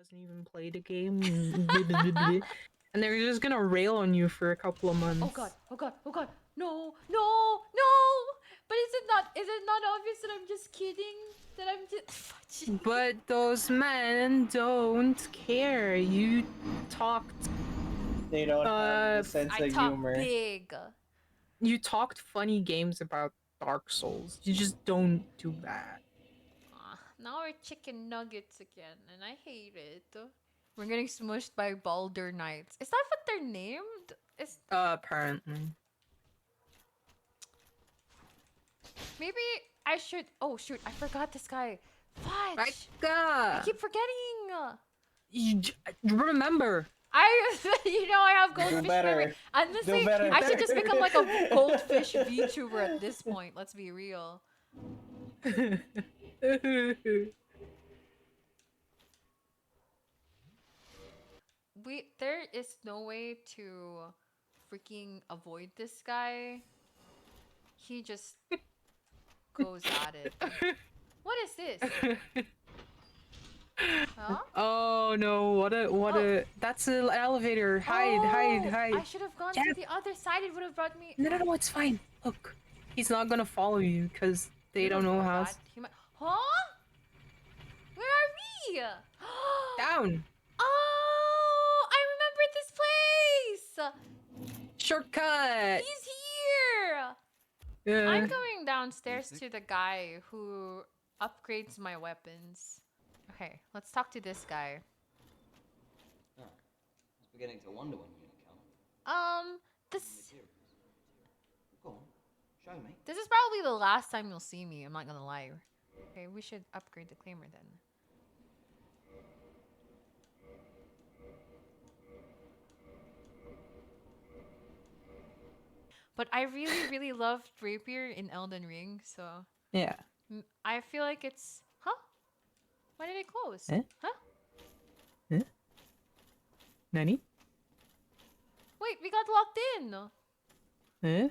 doesn't even play the game, and they're just gonna rail on you for a couple of months. Oh god, oh god, oh god. No, no, no! But is it not obvious that I'm just kidding? That I'm just But those men don't care. You talked They don't have the sense I of talk humor. big. you talked funny games about Dark Souls. You just don't do that. Now we're chicken nuggets again, and I hate it. We're getting smushed by Baldur Knights. Is that what they're named? Is Apparently. maybe I should. Oh shoot! I forgot this guy. Fudge! Raika! I keep forgetting. Remember. I have Do goldfish better. memory. Honestly, Do better. I should just become like a goldfish VTuber at this point. Let's be real. There is no way to freaking avoid this guy. He just goes at it. What is this? Huh? Oh no, what a that's an elevator. Hide, hide, hide. I should have gone to the other side. It would have brought me. No, it's fine. Look. He's not gonna follow you because they don't know how. Huh? Where are we? Down. Oh, I remember this place. Shortcut. He's here. Yeah. I'm going downstairs to the guy who upgrades my weapons. Okay, let's talk to this guy. Oh, I was beginning to wonder when you're gonna come. This Go on, show me. this is probably the last time you'll see me. I'm not gonna lie. Okay, we should upgrade the claimer then. But I really, really loved Rapier in Elden Ring, so Yeah. I feel like it's... Huh? Why did it close? Eh? Huh? Huh? Nani? Wait, we got locked in! Eh?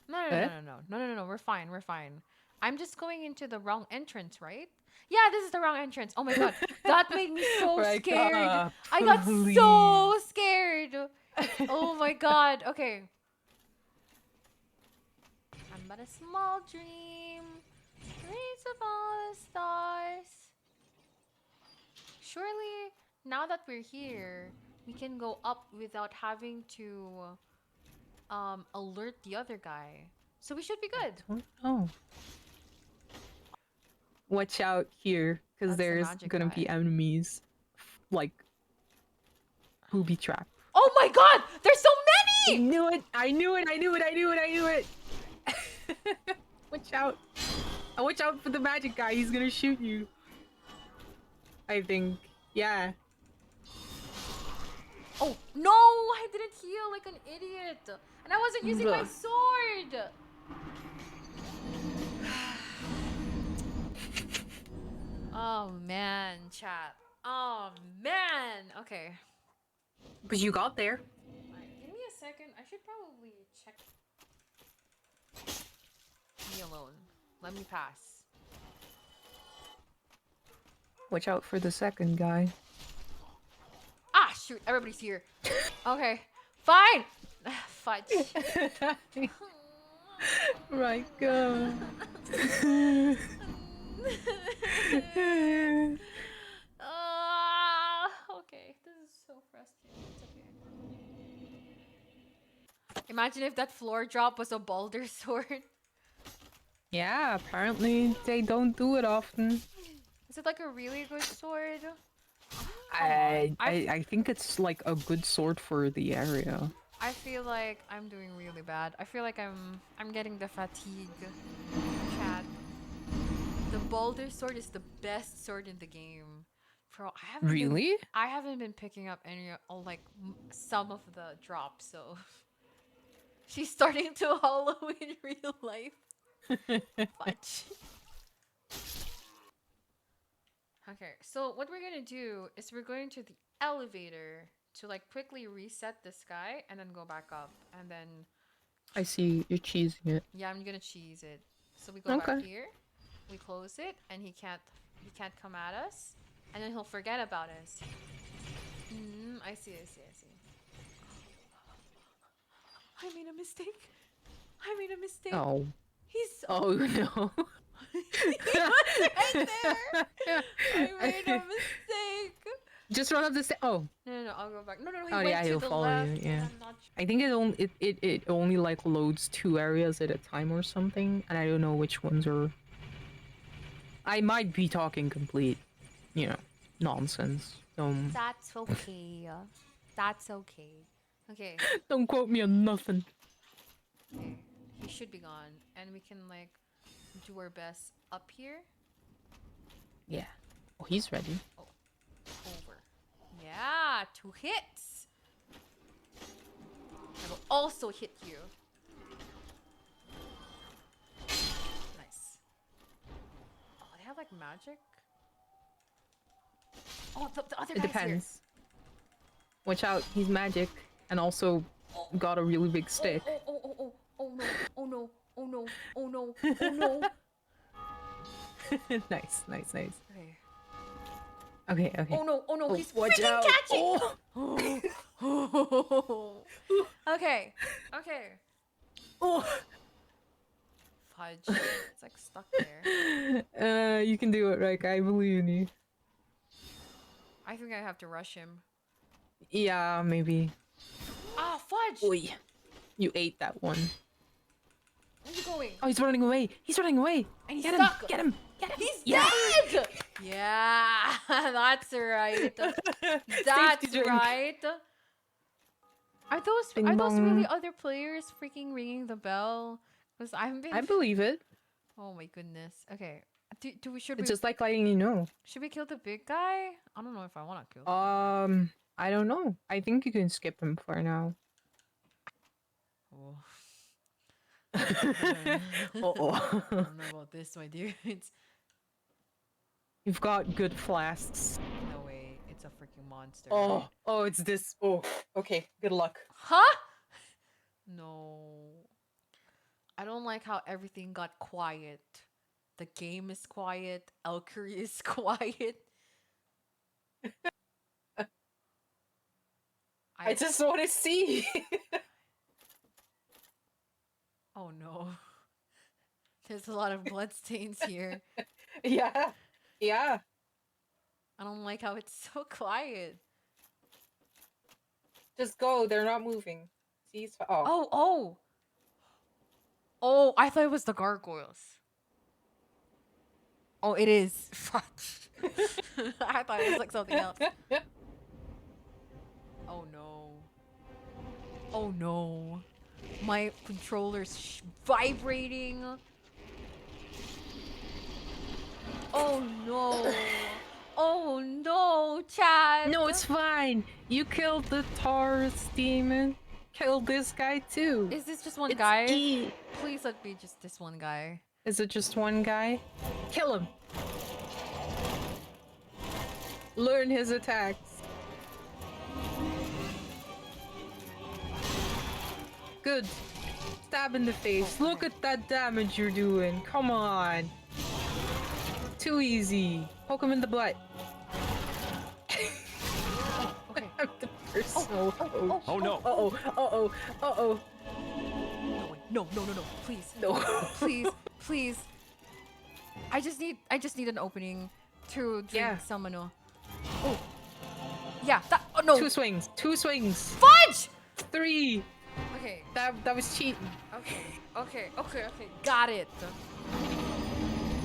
No, we're fine, we're fine. I'm just going into the wrong entrance, right? Yeah, this is the wrong entrance. Oh my god, that made me so scared. I got so scared. Oh my god, okay. I'm but a small dream, dreams of all the stars. Surely, now that we're here, we can go up without having to alert the other guy. So we should be good. Oh. Watch out here, because there's gonna be enemies, like, booby trap. Oh my god! There's so many! I knew it! Watch out. Watch out for the magic guy, he's gonna shoot you. I think. Yeah. Oh, no! I didn't heal like an idiot! And I wasn't using my sword! Oh man, chat. Oh man! Okay. But you got there. Give me a second. I should probably check. Me alone. Let me pass. Watch out for the second guy. Ah, shoot. Everybody's here. Okay. Fine! Fudge. Right, go. Okay. This is so frustrating. It's okay. Imagine if that floor drop was a Baldur sword. Yeah, apparently they don't do it often. Is it like a really good sword? I think it's like a good sword for the area. I feel like I'm doing really bad. I feel like I'm getting the fatigue. Chat. The Baldur sword is the best sword in the game. Bro, I haven't been picking up any like some of the drops, so she's starting to hollow in real life. Fudge. Okay, so what we're gonna do is we're going to the elevator to like quickly reset this guy and then go back up and then I see you're cheesing it. yeah, I'm gonna cheese it. So we go back here we close it, and he can't come at us, and then he'll forget about us. I see. I made a mistake. Oh. He's Oh no. he was right there. I made a mistake. Just run up the stairs. Oh. No, I'll go back. No, he Oh went yeah, to he'll the follow left. you. And Yeah. I'm not I think it only like loads 2 areas at a time or something, and I don't know which ones are. I might be talking complete, nonsense. That's okay. That's okay. Okay. Don't quote me on nothing. Okay. He should be gone, and we can like do our best up here. Yeah. Oh, he's ready. Over. Yeah, 2 hits. I will also hit you. Nice. Oh, they have like magic. Oh, the other It guy's depends. Watch out, he's magic, and also got a really big stick. Here. Oh no. Nice. Okay. Okay. Oh no, he's watch freaking out. catching! Oh. Okay. Oh. Fudge. It's like stuck there. You can do it, Raika. I believe in you. I think I have to rush him. Yeah, maybe. Ah, fudge! Oi. You ate that one. Where's he going? Oh, he's running away. And he's Get stuck. him. Get him. He's Yeah. dead! Yeah, that's right. That's drink. right. Are those Ding really dong. other players freaking ringing the bell? Because I believe it. Oh my goodness. Okay. Should It's just like letting you know. should we kill the big guy? I don't know if I want to kill. I don't know. I think you can skip him for now. Oh. Uh-oh. I don't know about this, my dude. You've got good flasks. No way. It's a freaking monster. Oh, it's this. Oh, okay. Good luck. Huh? No. I don't like how everything got quiet. The game is quiet. Elkery is quiet. I just want to see. Oh no. There's a lot of bloodstains here. Yeah. I don't like how it's so quiet. Just go. They're not moving. See? Oh. Oh, I thought it was the gargoyles. Oh, it is. Fuck. I thought it was like something else. Oh no. My controller's vibrating. Oh no, Chad. No, it's fine. You killed the Taurus demon. Kill this guy too. Is this just one It's guy? E. Please let me just this one guy. Is it just one guy? Kill him. Learn his attacks. Good. Stab in the face. Look at that damage you're doing. Come on. Too easy. Poke him in the butt. Okay. I'm the personal coach. Oh no. Uh-oh. No. Please. No. Please. I just need an opening to drink some ano. Oh. Yeah, oh no. Two swings. Fudge! 3. Okay. That was cheating. Okay. Got it.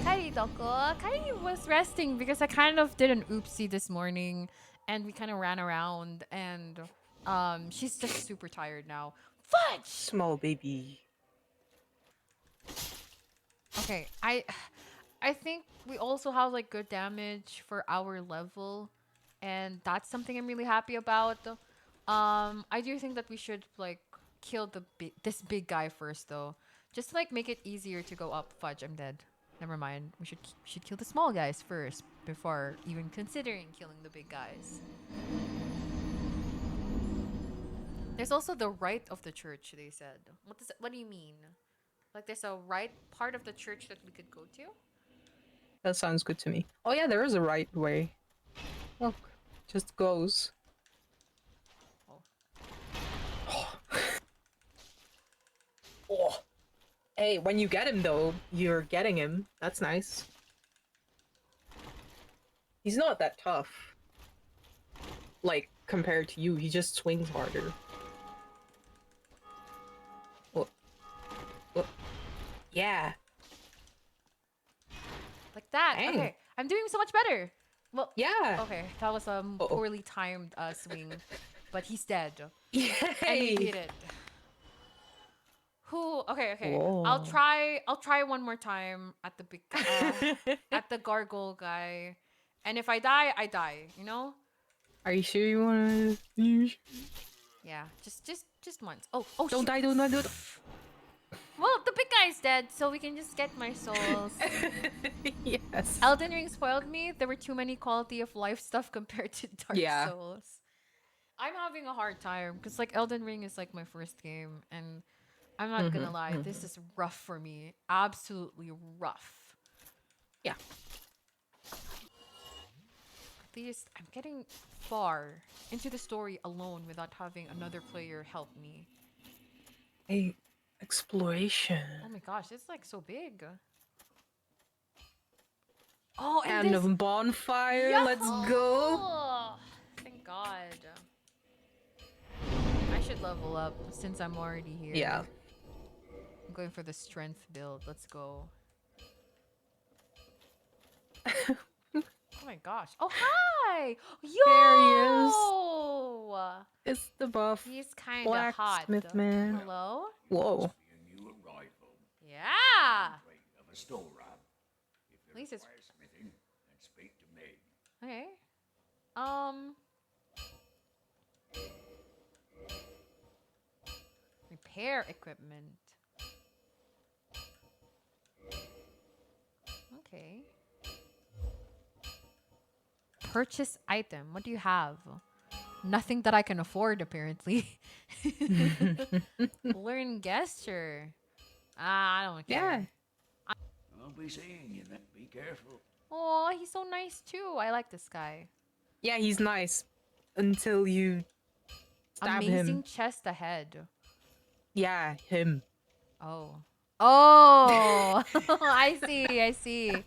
Kairi was resting because I kind of did an oopsie this morning and we kind of ran around and she's just super tired now. Fudge! Small baby. Okay, I think we also have like good damage for our level and that's something I'm really happy about. I do think that we should like kill this big guy first though. Just to, like make it easier to go up. Fudge, I'm dead. Never mind. We should kill the small guys first before even considering killing the big guys. There's also the right of the church, they said. What do you mean? Like there's a right part of the church that we could go to? That sounds good to me. Oh yeah, there is a right way. Look, just goes. Oh. Oh. Hey, when you get him though, you're getting him. That's nice. He's not that tough. Like, compared to you, he just swings harder. Oh. Oh. Yeah. Like that. Dang. Okay, I'm doing so much better. Well, Yeah. okay, that was a Uh-oh. poorly timed swing, but he's dead. Yay! And we did it. Who? Okay, okay. Whoa. I'll try one more time at the big at the gargoyle guy. And if I die, I die, you know? Are you sure you wanna? Yeah, just once. Oh, oh Don't shoot. die! Don't die! Don't. Well, the big guy's dead, so we can just get my souls. Yes. Elden Ring spoiled me. There were too many quality of life stuff compared to Dark Yeah. Souls. I'm having a hard time because like Elden Ring is like my first game, and I'm not gonna lie, this is rough for me. Absolutely rough. Yeah. At least I'm getting far into the story alone without having another player help me. Hey, exploration. Oh my gosh, it's like so big. Oh, and And this. a bonfire. Let's go. Oh, thank God. I should level up since I'm already here. Yeah. I'm going for the strength build. Let's go. Oh my gosh. Oh, hi! Yo! It's the buff. He's kind of hot. Blacksmith man. Hello? Whoa. Be a new arrival. Yeah! Trade of a store run. If At least you it's- require smithing, then speak to me. Okay. Repair equipment. Okay. Purchase item. What do you have? Nothing that I can afford, apparently. Learn gesture. I don't care. Yeah. I'll be seeing you then. Be careful. Oh, he's so nice too. I like this guy. Yeah, he's nice. Until you stab Amazing him. chest ahead. Yeah, him. Oh. Oh! I see. I see.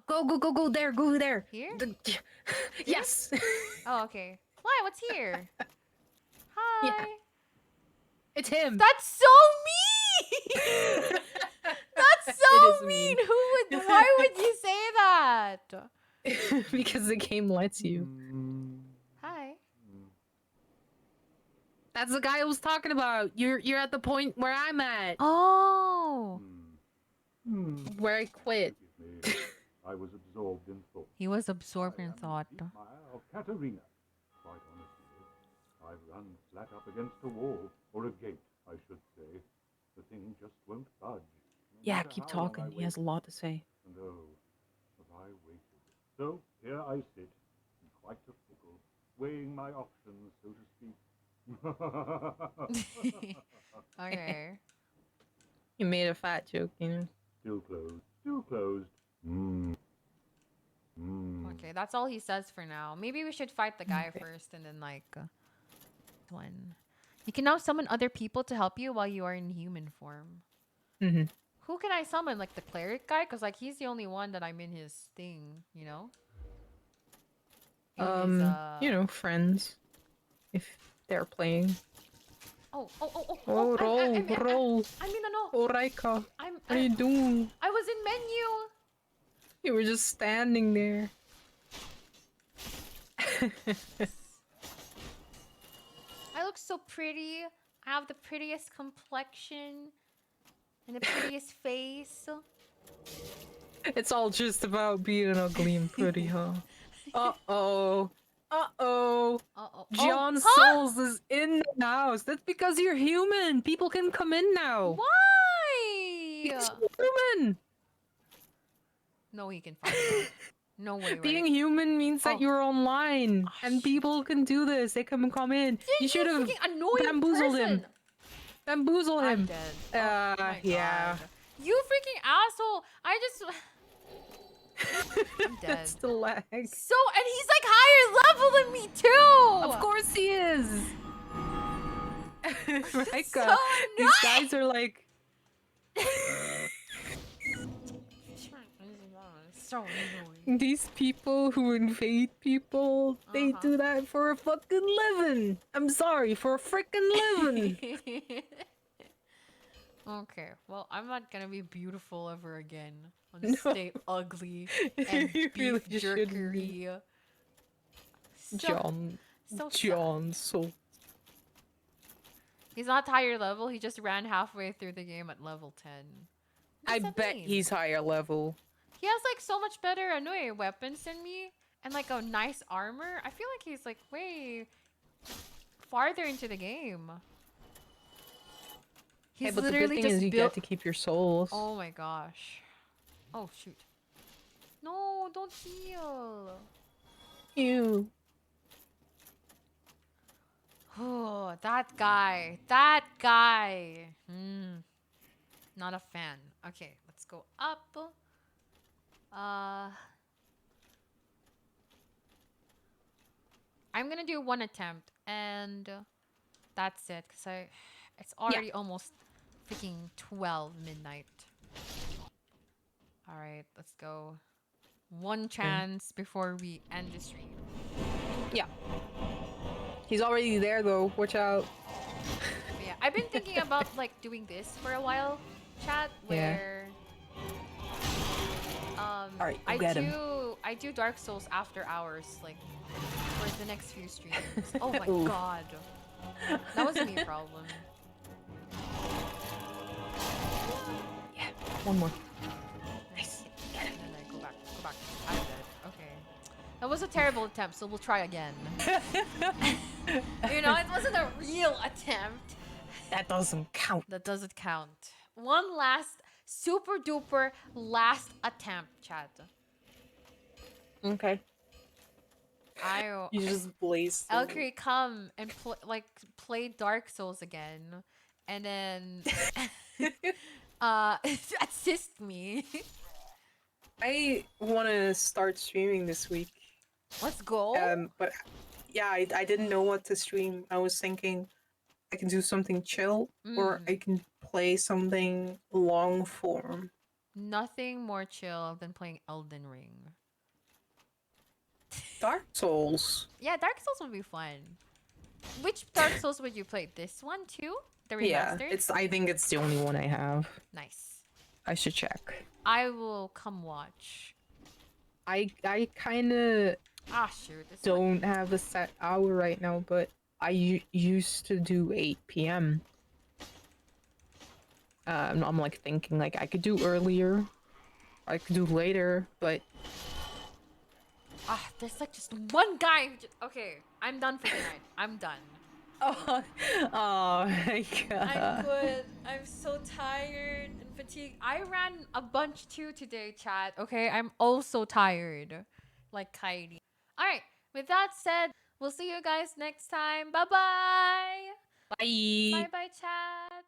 Go, go, go, go there, go there. Here? Yes. Oh, okay. Why? What's here? Hi. Yeah. It's him. That's so mean! That's so is mean! mean. Who would... Why would you say that? Because the game lets you. Hi. That's the guy I was talking about. You're at the point where I'm at. Oh! Where I quit. Forgive me. I was absorbed in thought. He was absorbed I in am thought. Dietmar of Katarina. Quite honestly, I've run flat up against a wall, or a gate, I should say. The thing just won't budge. No Yeah, matter keep how long talking. I He has a wait. lot to say. And oh, have I waited. So here I sit, in quite a pickle, weighing my options, so to speak. Okay. You made a fat joke, you know. Still closed. Still closed. Mmm. Mmm. Okay, that's all he says for now. Maybe we should fight the guy Okay. first and then like one. You can now summon other people to help you while you are in human form. Mm-hmm. Who can I summon? Like the cleric guy? Because like he's the only one that I'm in his thing, you know? In his, You know, friends. If they're playing. Oh, oh, oh, oh, Oh, roll, roll. I mean, no. Oh, Raika. I'm. What are you doing? I was in menu. You were just standing there. I look so pretty. I have the prettiest complexion and the prettiest face. It's all just about being ugly and pretty, huh? Uh-oh. Uh-oh. Uh-oh. John Oh, huh? Souls is in the house. That's because you're human. People can come in now. Why? Because you're human. No, he can find me. No way. Being right? human means that Oh. you're online. Oh, and shit. people can do this. They can come in. You should have freaking annoying bamboozled person. him. Bamboozle I'm him. dead. Oh my Yeah. God. You freaking asshole! I just. I'm dead. That's the lag. So, and he's like higher level than me too. Of course he is. Raika, So these guys are like. So annoying. These people who invade people, they do that for a fucking living. I'm sorry, for a freaking living. Okay, well, I'm not gonna be beautiful ever again. I'll just stay ugly and You really beef shouldn't jerkery. John. So sad. John, so. He's not higher level, he just ran halfway through the game at level 10. I bet he's higher level. He has like so much better weapons than me and like a nice armor. I feel like he's like way farther into the game. He's Hey, but the good literally thing just is you built. get to keep your souls. Oh my gosh. Oh shoot. No, don't heal. Ew. Oh, that guy. That guy. Not a fan. Okay, let's go up. I'm gonna do one attempt and that's it because it's already almost freaking 12 midnight. All right, let's go. One chance before we end the stream. Yeah. He's already there though. Watch out. But yeah, I've been thinking about like doing this for a while, chat, where Alright, I do Dark Souls after hours, like for the next few streams. Oh my god. That wasn't me a problem. Yeah, one more. Nice. And then I go back. I'm dead. Okay. That was a terrible attempt, so we'll try again. You know, it wasn't a real attempt. That doesn't count. That doesn't count. One last super duper last attempt, chat. Okay. You just blaze. Elkri, come and play Dark Souls again, and then assist me. I want to start streaming this week. Let's go. But yeah, I didn't know what to stream. I was thinking I can do something chill, or I can play something long form. Nothing more chill than playing Elden Ring. Dark Souls. Yeah, Dark Souls would be fun. Which Dark Souls would you play? This one too? The remastered? Yeah, I think it's the only one I have. Nice. I should check. I will come watch. I kind of Shoot. don't have a set hour right now, but I used to do 8 p.m. I'm like thinking like I could do earlier, I could do later, but there's like just one guy who okay, I'm done for the night. I'm done. oh my god. I'm good. I'm so tired and fatigued. I ran a bunch too today, chat. Okay, I'm also tired. Like Kairi. Alright, with that said, we'll see you guys next time. Bye-bye. Bye. Bye-bye, chat.